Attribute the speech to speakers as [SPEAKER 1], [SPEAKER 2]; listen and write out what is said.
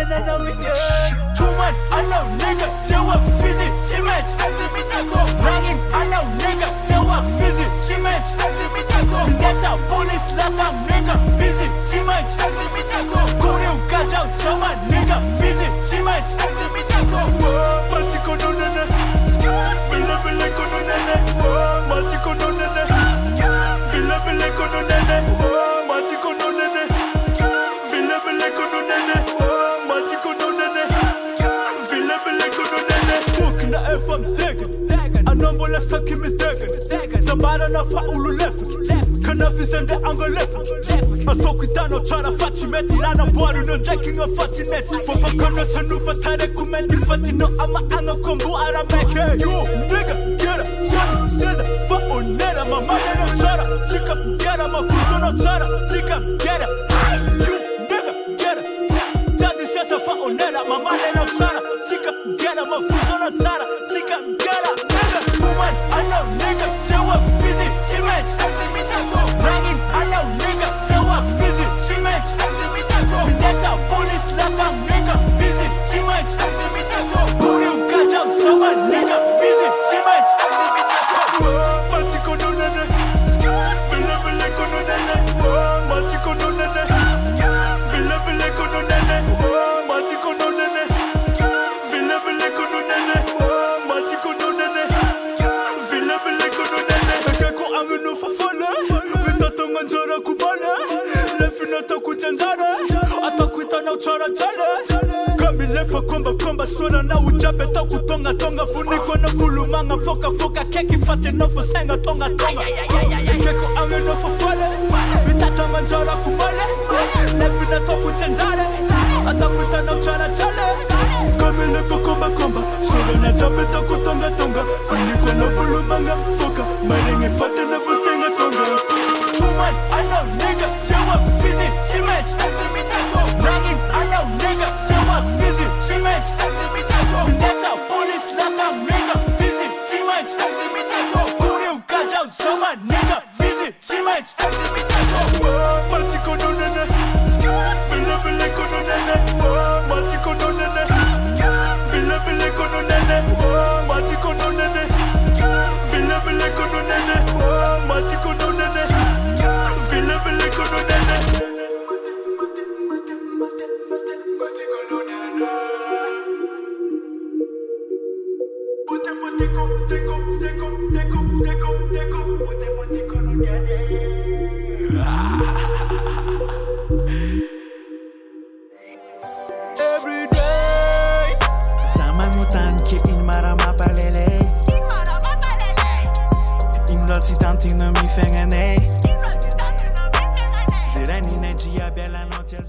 [SPEAKER 1] Truman, I know nigga, tell what visit, Timage, Banging, I know nigga, tell what visit, Timage, that's how police lock up nigga, visit, Timage, Korean got out, someone nigga, visit, Timage, Matiko no nana, Villa Villa kono nana, Matiko no nana, Villa Villa kono nana, Matiko no nana, Villa Villa kono nana, Matiko no nana, Villa Villa kono nana. Walking the F I'm digging, I know what I suck him in digging. Somebody na fa ulu left, Kanafi send the angle left. I talk with Dano tryna fat you met it, and I'm bored no jacking a fatty net. For Fakano to know for Tade Kumeti Fatino, I'm a angle combo out of make it. You nigga, get up, Johnny, scissor, fuck on net, I'm a man no chara. Tick up, get up, my foot on chara. Tick up, get up, you nigga, get up. Daddy says a fuck on net, I'm a man no chara. Tick up, get up, my foot on chara. Tick up, get up, nigga. Woman, I know nigga, tell what visit, Timage. Banging, I know nigga, tell what visit, Timage. That's how police lock up nigga, visit, Timage. Korean got out, someone nigga, visit, Timage. Matiko no nana, Villa Villa kono nana, Matiko no nana, Villa Villa kono nana, Matiko no nana, Villa Villa kono nana, Matiko no nana, Villa Villa kono nana. Kako angu no fafala, witatonga njara kubala, lefina takuchanjara, atakuita na uchara jara. Kambi lefa komba sona na ujabe takutonga tonga funiko na fulumanga foka keki fate no fusenga tonga. Kako angu no fafala, witatonga njara kubala, lefina takuchanjara, atakuita na uchara jara. Kambi lefa komba sona na ujabe takutonga funiko na fulumanga foka maringi fate no fusenga tonga. Truman, I know nigga, tell what visit, Timage. Banging, I know nigga, tell what visit, Timage. That's how police lock up nigga, visit, Timage. Korean got out, someone nigga, visit, Timage. Matiko no nana, Villa Villa kono nana, Matiko no nana, Villa Villa kono nana, Matiko no nana, Villa Villa kono nana, Matiko no nana, Villa Villa kono nana. Every day, sama mutan ke in marama palele. In loti tanti no mi fengane. Zerani ne dia bella notte